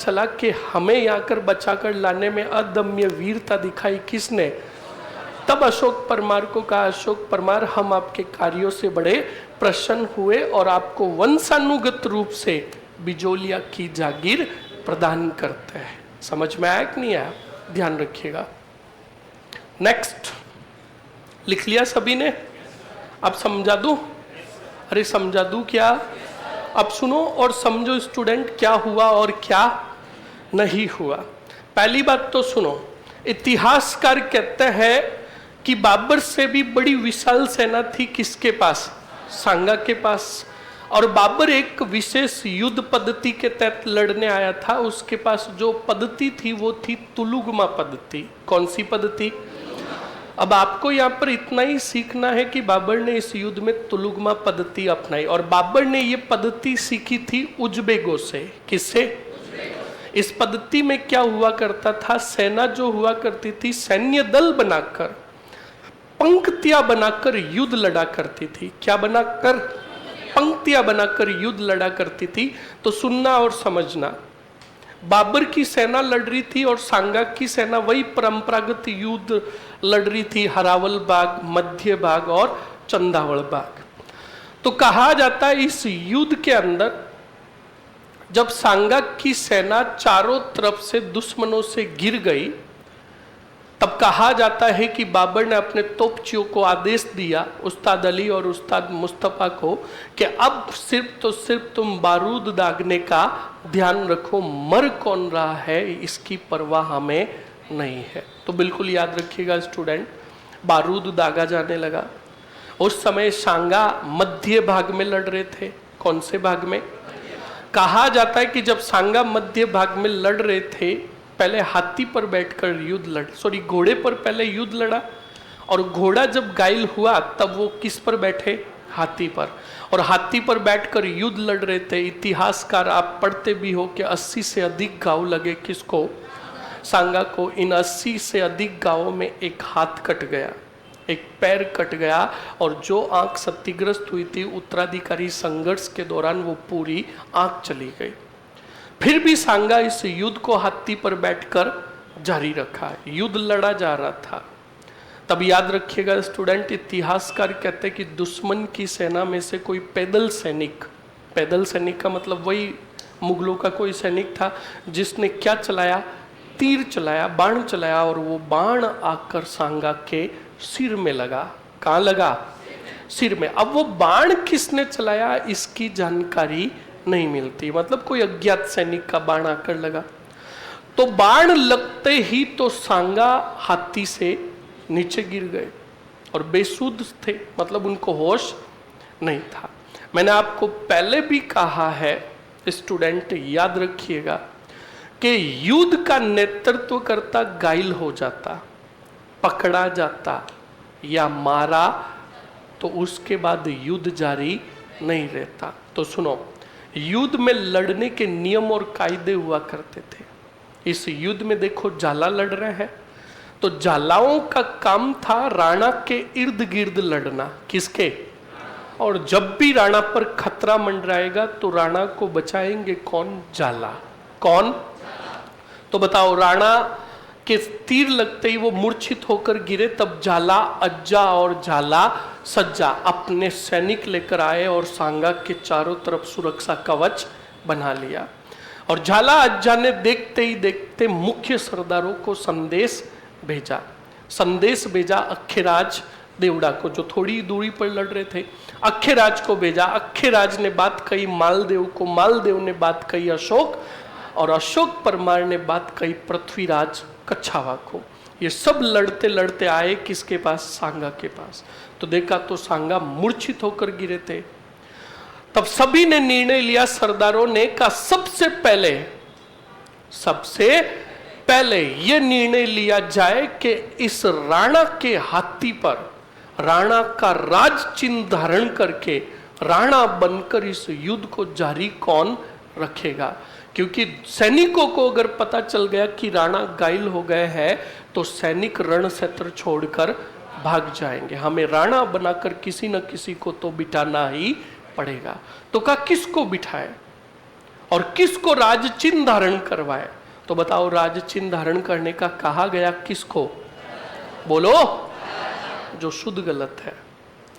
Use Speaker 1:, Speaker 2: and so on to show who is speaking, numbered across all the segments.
Speaker 1: चला कि हमें यहाँ कर बचाकर लाने में अदम्य वीरता दिखाई किसने। तब अशोक परमार को कहा, अशोक परमार हम आपके कार्यों से बड़े प्रसन्न हुए और आपको वंशानुगत रूप से बिजोलिया की जागीर प्रदान करते हैं। समझ में आया कि नहीं आया? ध्यान रखिएगा। नेक्स्ट लिख लिया सभी ने? अब समझा दूं? अरे समझा दूं क्या? अब सुनो और समझो स्टूडेंट, क्या हुआ और क्या नहीं हुआ। पहली बात तो सुनो, इतिहासकार कहते हैं कि बाबर से भी बड़ी विशाल सेना थी किसके पास? सांगा के पास। और बाबर एक विशेष युद्ध पद्धति के तहत लड़ने आया था। उसके पास जो पद्धति थी वो थी तुलुगमा पद्धति। कौन सी पद्धति? अब आपको यहाँ पर इतना ही सीखना है कि बाबर ने इस युद्ध में तुलुगमा पद्धति अपनाई और बाबर ने ये पद्धति सीखी थी उज्बेगों से। किससे? इस पद्धति में क्या हुआ करता था, सेना जो हुआ करती थी सैन्य दल बनाकर, पंक्तियां बनाकर युद्ध लड़ा करती थी। क्या बनाकर? पंक्तियां बनाकर युद्ध लड़ा करती थी। तो सुनना और समझना, बाबर की सेना लड़ रही थी और सांगा की सेना वही परंपरागत युद्ध लड़ रही थी, हरावल बाग, मध्य भाग और चंदावल बाग। तो कहा जाता है इस युद्ध के अंदर जब सांगा की सेना चारों तरफ से दुश्मनों से घिर गई, तब कहा जाता है कि बाबर ने अपने तोपचियों को आदेश दिया, उस्ताद अली और उस्ताद मुस्तफा को, कि अब सिर्फ तो सिर्फ तुम बारूद दागने का ध्यान रखो, मर कौन रहा है इसकी परवाह हमें नहीं है। तो बिल्कुल याद रखिएगा स्टूडेंट, बारूद दागा जाने लगा। उस समय सांगा मध्य भाग में लड़ रहे थे। कौन से भाग में? कहा जाता है कि जब सांगा मध्य भाग में लड़ रहे थे, पहले हाथी पर बैठकर युद्ध घोड़े पर पहले युद्ध लड़ा, और घोड़ा जब घायल हुआ तब वो किस पर बैठे? हाथी पर। और हाथी पर बैठकर युद्ध लड़ रहे थे। इतिहासकार आप पढ़ते भी हो कि 80 से अधिक घाव लगे। किसको? सांगा को। इन 80 से अधिक घावों में एक हाथ कट गया, एक पैर कट गया, और जो आंख क्षतिग्रस्त हुई थी उत्तराधिकारी संघर्ष के दौरान वो पूरी आंख चली गई। फिर भी सांगा इस युद्ध को हाथी पर बैठकर जारी रखा, युद्ध लड़ा जा रहा था। तब याद रखिएगा स्टूडेंट, इतिहासकार कहते हैं कि दुश्मन की सेना में से कोई पैदल सैनिक का मतलब वही मुगलों का कोई सैनिक था जिसने क्या चलाया? तीर चलाया, बाण चलाया, और वो बाण आकर सांगा के सिर में लगा। कहाँ लगा? सिर में। अब वो बाण किसने चलाया इसकी जानकारी नहीं मिलती, मतलब कोई अज्ञात सैनिक का बाण आकर लगा। तो बाण लगते ही तो सांगा हाथी से नीचे गिर गए और बेसुध थे, मतलब उनको होश नहीं था। मैंने आपको पहले भी कहा है स्टूडेंट, याद रखिएगा कि युद्ध का नेतृत्व करता घायल हो जाता, पकड़ा जाता या मारा, तो उसके बाद युद्ध जारी नहीं रहता। तो सुनो, युद्ध में लड़ने के नियम और कायदे हुआ करते थे। इस युद्ध में देखो जाला लड़ रहे हैं, तो जालाओं का काम था राणा के इर्द गिर्द लड़ना। किसके? और जब भी राणा पर खतरा मंडराएगा तो राणा को बचाएंगे कौन? जाला। कौन? तो बताओ, राणा के तीर लगते ही वो मूर्छित होकर गिरे, तब जाला अज्जा और जाला सज्जा अपने सैनिक लेकर आए और सांगा के चारों तरफ सुरक्षा कवच बना लिया। और झाला अज्जा ने देखते ही देखते मुख्य सरदारों को संदेश भेजा अखेराज देवड़ा को, जो थोड़ी दूरी पर लड़ रहे थे। अखेराज को भेजा, अखेराज ने बात कही मालदेव को, मालदेव ने बात कही अशोक, और अशोक परमार ने बात कही पृथ्वीराज कच्छावा को। ये सब लड़ते लड़ते आए किसके पास? सांगा के पास। तो देखा तो सांगा मूर्छित होकर गिरे थे। तब सभी ने निर्णय लिया, सरदारों ने, का सबसे पहले ये निर्णय लिया जाए कि इस राणा के हाथी पर राणा का राज चिन्ह धारण करके राणा बनकर इस युद्ध को जारी कौन रखेगा। क्योंकि सैनिकों को अगर पता चल गया कि राणा घायल हो गए हैं तो सैनिक रण क्षेत्र छोड़कर भाग जाएंगे। हमें राणा बनाकर किसी न किसी को तो बिठाना ही पड़ेगा। तो कहा किसको बिठाए? और किसको राज चिन्ह धारण करवाए? तो बताओ, राज चिन्ह धारण करने का कहा गया किसको? बोलो। जो शुद्ध गलत है।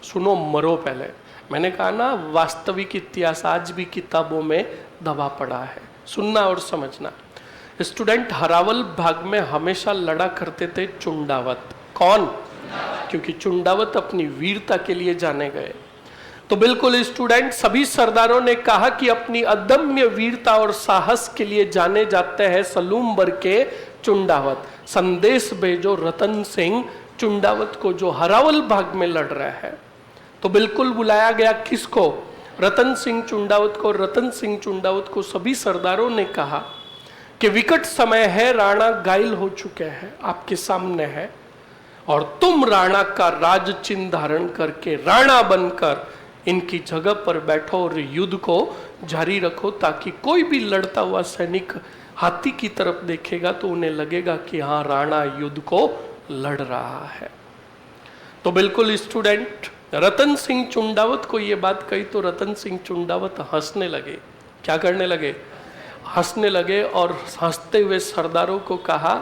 Speaker 1: सुनो, मरो पहले। मैंने कहा ना, वास्तविक इतिहास आज भी किताबों में दबा पड़ा है। सुनना और समझना। स्टूडेंट, हरावल भाग में हमेशा लड़ा करते थे चुंडावत। कौन? क्योंकि चुंडावत अपनी वीरता के लिए जाने गए। तो बिल्कुल स्टूडेंट, सभी सरदारों ने कहा कि अपनी अदम्य वीरता और साहस के लिए जाने जाते हैं सलूमबर के चुंडावत। संदेश भेजो रतन सिंह चुंडावत को, जो हरावल भाग में लड़ रहा है। तो बिल्कुल बुलाया गया किसको? रतन सिंह चुंडावत को। रतन सिंह चुंडावत को सभी सरदारों ने कहा कि विकट समय है, राणा घायल हो चुके हैं, आपके सामने है, और तुम राणा का राज चिन्ह धारण करके राणा बनकर इनकी जगह पर बैठो और युद्ध को जारी रखो, ताकि कोई भी लड़ता हुआ सैनिक हाथी की तरफ देखेगा तो उन्हें लगेगा कि हाँ, राणा युद्ध को लड़ रहा है। तो बिल्कुल स्टूडेंट, रतन सिंह चुंडावत को ये बात कही तो रतन सिंह चुंडावत हंसने लगे। क्या करने लगे? हंसने लगे। और हंसते हुए सरदारों को कहा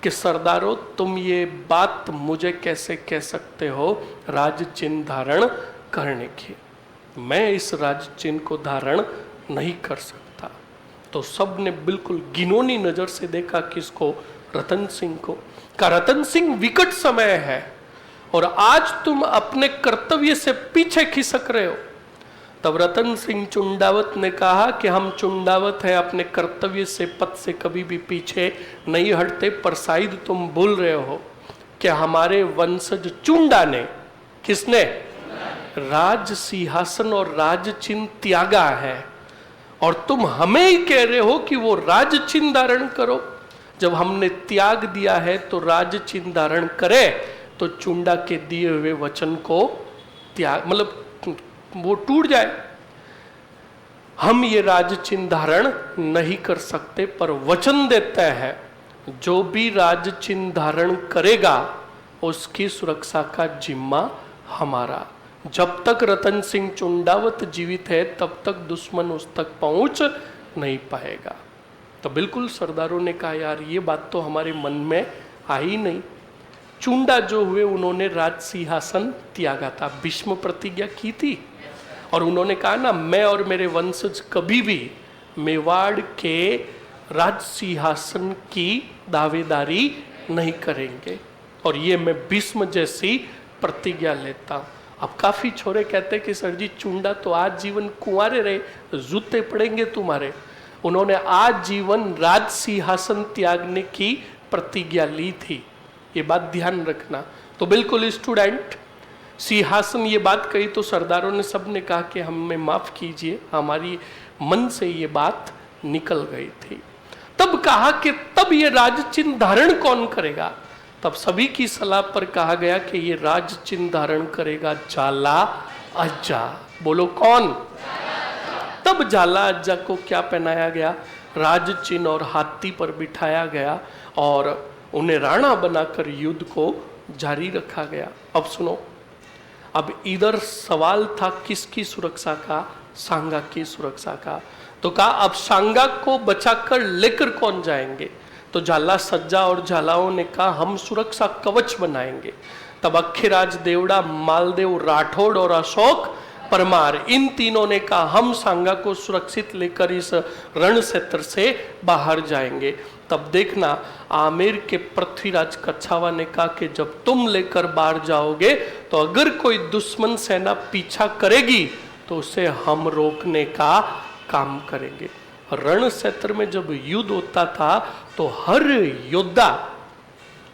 Speaker 1: कि सरदारों, तुम ये बात मुझे कैसे कह सकते हो राज चिन्ह धारण करने की? मैं इस राज चिन्ह को धारण नहीं कर सकता। तो सब ने बिल्कुल घिनौनी नजर से देखा किसको? रतन सिंह को। का रतन सिंह, विकट समय है और आज तुम अपने कर्तव्य से पीछे खिसक रहे हो। तब रतन सिंह चुंडावत ने कहा कि हम चुंडावत है, अपने कर्तव्य से पथ से कभी भी पीछे नहीं हटते, पर शायद तुम भूल रहे हो कि हमारे वंशज चुंडा ने, किसने? राज सिंहासन और राज चिन्ह त्यागा है, और तुम हमें ही कह रहे हो कि वो राज चिन्ह धारण करो। जब हमने त्याग दिया है तो राज चिन्ह धारण करे, तो चुंडा के दिए हुए वचन को त्याग, मतलब वो टूट जाए। हम ये राज चिन्ह धारण नहीं कर सकते, पर वचन देते हैं जो भी राज चिन्ह धारण करेगा उसकी सुरक्षा का जिम्मा हमारा। जब तक रतन सिंह चुंडावत जीवित है तब तक दुश्मन उस तक पहुंच नहीं पाएगा। तो बिल्कुल सरदारों ने कहा, यार ये बात तो हमारे मन में आई नहीं। चुंडा जो हुए उन्होंने राज सिंहासन त्यागा था, भीष्म प्रतिज्ञा की थी, और उन्होंने कहा ना, मैं और मेरे वंशज कभी भी मेवाड़ के राज सिंहासन की दावेदारी नहीं करेंगे, और ये मैं भीष्म जैसी प्रतिज्ञा लेता हूँ। अब काफी छोरे कहते हैं कि सर जी, चुंडा तो आज जीवन कुंवारे रहे, जूते पड़ेंगे तुम्हारे। उन्होंने आज जीवन राज सिंहासन त्यागने की प्रतिज्ञा ली थी, ये बात ध्यान रखना। तो बिल्कुल स्टूडेंट, सिंहासन ये बात कही तो सरदारों ने सबने कहा कि हमें माफ कीजिए, हमारी मन से ये बात निकल गई थी। तब कहा कि तब ये राज चिन्ह धारण कौन करेगा? तब सभी की सलाह पर कहा गया कि ये राज चिन्ह धारण करेगा जाला अज्जा। बोलो कौन? तब जाला अज्जा को क्या पहनाया गया? राज चिन्ह और हाथी पर बिठाया गया और उन्हें राणा बनाकर युद्ध को जारी रखा गया। अब सुनो, अब इधर सवाल था किसकी सुरक्षा का? सांगा की सुरक्षा का। तो कहा अब सांगा को बचाकर लेकर कौन जाएंगे? तो झाला सज्जा और झालाओं ने कहा हम सुरक्षा कवच बनाएंगे। तब अखिराज देवड़ा, मालदेव राठौड़ और अशोक परमार, इन तीनों ने कहा हम सांगा को सुरक्षित लेकर इस रण क्षेत्र से बाहर जाएंगे। तब देखना, आमेर के पृथ्वीराज कच्छावा ने कहा कि जब तुम लेकर बाहर जाओगे तो अगर कोई दुश्मन सेना पीछा करेगी तो उसे हम रोकने का काम करेंगे। रण क्षेत्र में जब युद्ध होता था तो हर योद्धा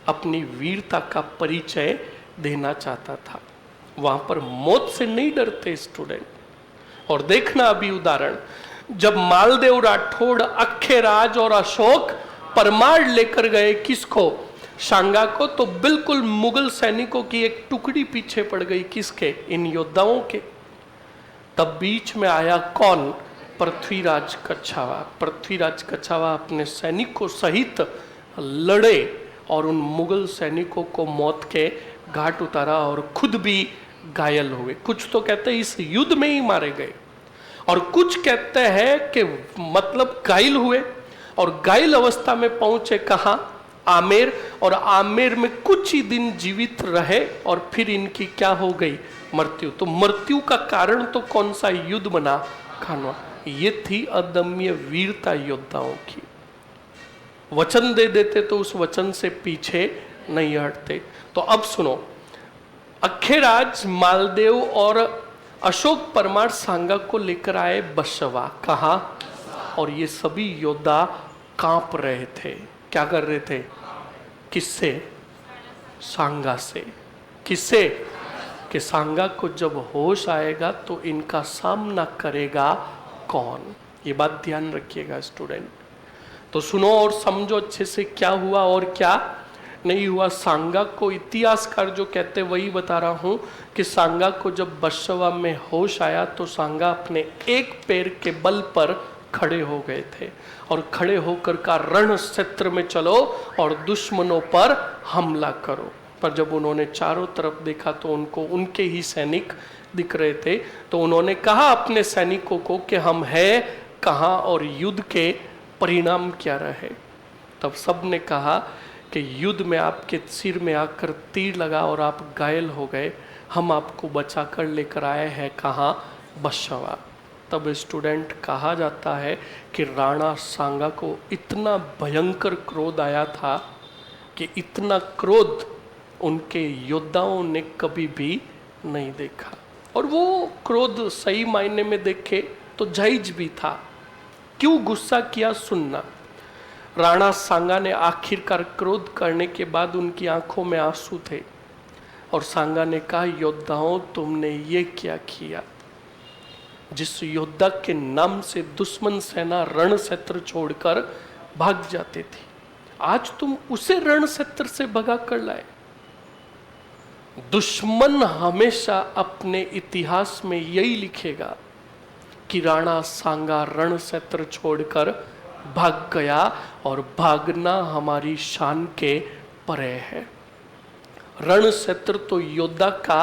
Speaker 1: अपनी वीरता का परिचय देना चाहता था। वहां पर मौत से नहीं डरते स्टूडेंट। और देखना अभी उदाहरण, जब मालदेव राठौड़, अखेराज और अशोक परमार लेकर गए किसको? सांगा को, तो बिल्कुल मुगल सैनिकों की एक टुकड़ी पीछे पड़ गई। किसके? इन योद्धाओं के। तब बीच में आया कौन? पृथ्वीराज कच्छावा। पृथ्वीराज कच्छावा अपने सैनिकों सहित लड़े और उन मुगल सैनिकों को मौत के घाट उतारा और खुद भी घायल हुए। कुछ तो कहते हैं इस युद्ध में ही मारे गए। और कुछ कहते हैं कि मतलब घायल हुए और घायल अवस्था में पहुंचे कहां, आमेर, और आमेर में कुछ ही दिन जीवित रहे और फिर इनकी क्या हो गई, मृत्यु। तो मृत्यु का कारण तो कौन सा, युद्ध बना खानवा। ये थी अदम्य वीरता योद्धाओं की। वचन दे देते तो उस वचन से पीछे नहीं हटते। तो अब सुनो, अखेराज मालदेव और अशोक परमार सांगा को लेकर आए बसवा, कहा, और ये सभी योद्धा कांप रहे थे। क्या कर रहे थे, किससे, सांगा से। किससे, कि सांगा को जब होश आएगा तो इनका सामना करेगा कौन। ये बात ध्यान रखिएगा स्टूडेंट। तो सुनो और समझो अच्छे से क्या हुआ और क्या नहीं हुआ। सांगा को इतिहासकार जो कहते वही बता रहा हूं कि सांगा को जब बसवा में होश आया तो सांगा अपने एक पैर के बल पर खड़े हो गए थे और खड़े होकर का रण क्षेत्र में चलो और दुश्मनों पर हमला करो। पर जब उन्होंने चारों तरफ देखा तो उनको उनके ही सैनिक दिख रहे थे। तो उन्होंने कहा अपने सैनिकों को कि हम है कहाँ और युद्ध के परिणाम क्या रहे। तब सब ने कहा कि युद्ध में आपके सिर में आकर तीर लगा और आप घायल हो गए, हम आपको बचा कर लेकर आए हैं कहाँ, बसवा। तब स्टूडेंट कहा जाता है कि राणा सांगा को इतना भयंकर क्रोध आया था कि इतना क्रोध उनके योद्धाओं ने कभी भी नहीं देखा। और वो क्रोध सही मायने में देखे तो जायज भी था। क्यों गुस्सा किया, सुनना। राणा सांगा ने आखिरकार क्रोध करने के बाद उनकी आंखों में आंसू थे और सांगा ने कहा, योद्धाओं तुमने ये क्या किया। जिस योद्धा के नाम से दुश्मन सेना रण क्षेत्र छोड़कर भाग जाती थी, आज तुम उसे रण क्षेत्र से भगा कर लाए। दुश्मन हमेशा अपने इतिहास में यही लिखेगा कि राणा सांगा रण क्षेत्र छोड़कर भाग गया और भागना हमारी शान के परे है। रण क्षेत्र तो योद्धा का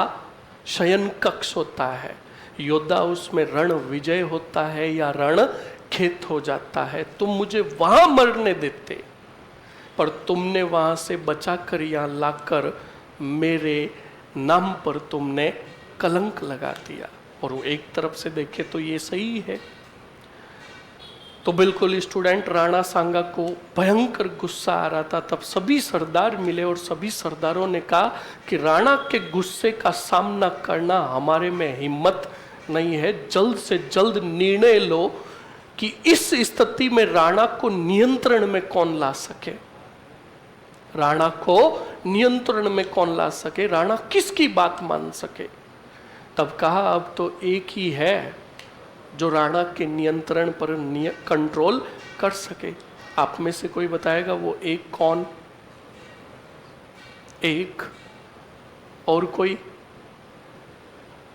Speaker 1: शयन कक्ष होता है। योद्धा उसमें रण विजय होता है या रण खेत हो जाता है। तुम मुझे वहां मरने देते, पर तुमने वहां से बचाकर यहां लाकर मेरे नाम पर तुमने कलंक लगा दिया। और वो एक तरफ से देखे तो ये सही है। तो बिल्कुल स्टूडेंट, राणा सांगा को भयंकर गुस्सा आ रहा था। तब सभी सरदार मिले और सभी सरदारों ने कहा कि राणा के गुस्से का सामना करना हमारे में हिम्मत नहीं है। जल्द से जल्द निर्णय लो कि इस स्थिति में राणा को नियंत्रण में कौन ला सके। राणा को नियंत्रण में कौन ला सके, राणा किसकी बात मान सके। तब कहा अब तो एक ही है जो राणा के नियंत्रण पर कंट्रोल कर सके। आप में से कोई बताएगा वो एक कौन? एक और कोई?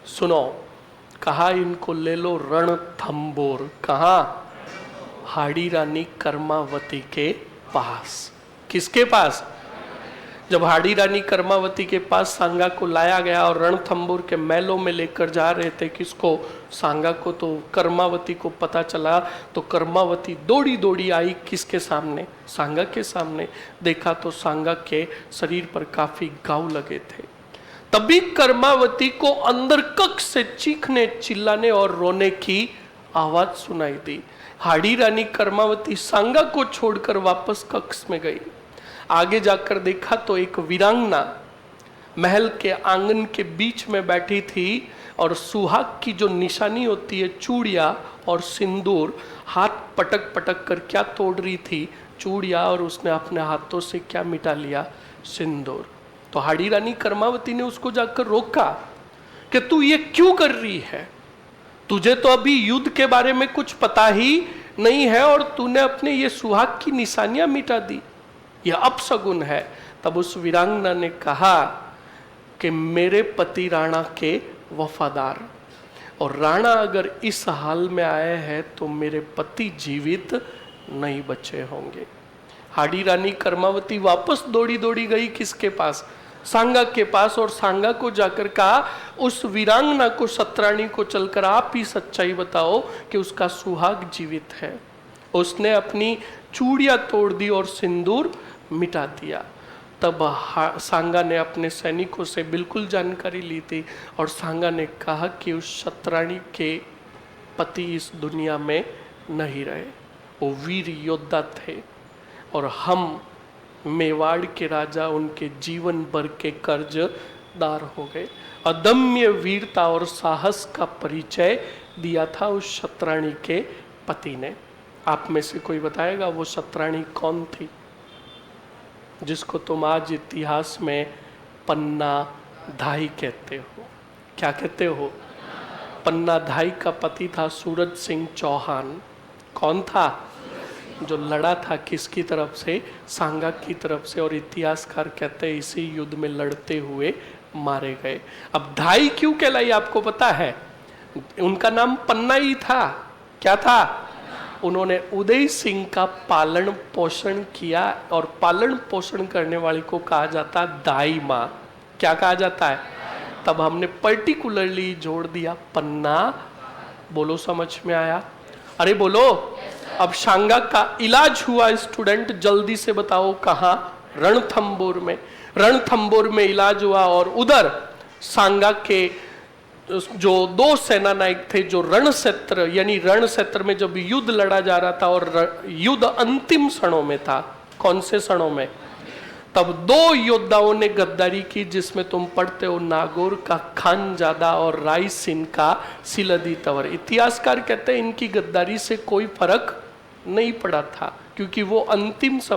Speaker 1: सुनो, कहा इनको ले लो रणथंबोर। कहा? हाड़ी रानी कर्मावती के पास। किसके पास? जब हाड़ी रानी कर्मावती के पास सांगा को लाया गया और रणथंबोर के महलों में लेकर जा रहे थे, किसको? सांगा को। तो कर्मावती को पता चला तो कर्मावती दौड़ी दौड़ी आई किसके सामने? सांगा के सामने। देखा तो सांगा के शरीर पर काफी घाव लगे थे। तभी कर्मावती को अंदर कक्ष से चीखने, चिल्लाने और रोने की आवाज सुनाई दी। हाड़ी रानी कर्मावती सांगा को छोड़कर वापस कक्ष में गई। आगे जाकर देखा तो एक वीरांगना महल के आंगन के बीच में बैठी थी और सुहाग की जो निशानी होती है, चूड़िया और सिंदूर, हाथ पटक पटक कर क्या तोड़ रही थी? चूड़िया। और उसने अपने हाथों से क्या मिटा लिया? सिंदूर। तो हाड़ी रानी कर्मावती ने उसको जाकर रोका कि तू ये क्यों कर रही है? तुझे तो अभी युद्ध के बारे में कुछ पता ही नहीं है और तूने अपने ये सुहाग की निशानियां मिटा दी, यह अपशगुन है। तब उस वीरांगना ने कहा कि मेरे पति राणा के वफादार, और राणा अगर इस हाल में आए हैं तो मेरे पति जीवित नहीं बचे होंगे। हाड़ी रानी कर्मावती वापस दौड़ी दौड़ी गई किसके पास? सांगा के पास, और सांगा को जाकर कहा उस वीरांगना को, सतरानी को चलकर आप ही सच्चाई बताओ कि उसका सुहाग जीवित है। उसने अपनी चूड़ियां तोड़ दी और सिंदूर मिटा दिया। तब सांगा ने अपने सैनिकों से बिल्कुल जानकारी ली थी और सांगा ने कहा कि उस सतरानी के पति इस दुनिया में नहीं रहे, वो वीर योद्धा थे और हम मेवाड़ के राजा उनके जीवन भर के कर्जदार हो गए। अदम्य वीरता और साहस का परिचय दिया था उस सतरानी के पति ने। आप में से कोई बताएगा वो सतरानी कौन थी, जिसको तुम आज इतिहास में पन्ना धाई कहते हो? क्या कहते हो? पन्ना धाई का पति था सूरज सिंह चौहान। कौन था? जो लड़ा था किसकी तरफ से? सांगा की तरफ से, और इतिहासकार कहते हैं इसी युद्ध में लड़ते हुए मारे गए। अब धाई क्यों कहलाई आपको पता है? उनका नाम पन्ना ही था। क्या था? उन्होंने उदय सिंह का पालन पोषण किया, और पालन पोषण करने वाले को कहा जाता दाई माँ। क्या कहा जाता है? तब हमने पर्टिकुलरली जोड़ दिया पन्ना। बोलो, समझ में आया? अरे बोलो। अब सांगा का इलाज हुआ स्टूडेंट, जल्दी से बताओ कहाँ? रणथंबोर में। रणथंबोर में इलाज हुआ, और उधर सांगा के जो दो सेना नायक थे, जो रण क्षेत्र यानी रण क्षेत्र में जब युद्ध लड़ा जा रहा था और युद्ध अंतिम क्षणों में था, कौन से क्षणों में? तब दो योद्धाओं ने गद्दारी की, जिसमें तुम पढ़ते हो नागौर का खानजादा और रायसीन का सिलदी तंवर। इतिहासकार कहते हैं इनकी गद्दारी से कोई फर्क नहीं पड़ा था, क्योंकि वो अंतिम समय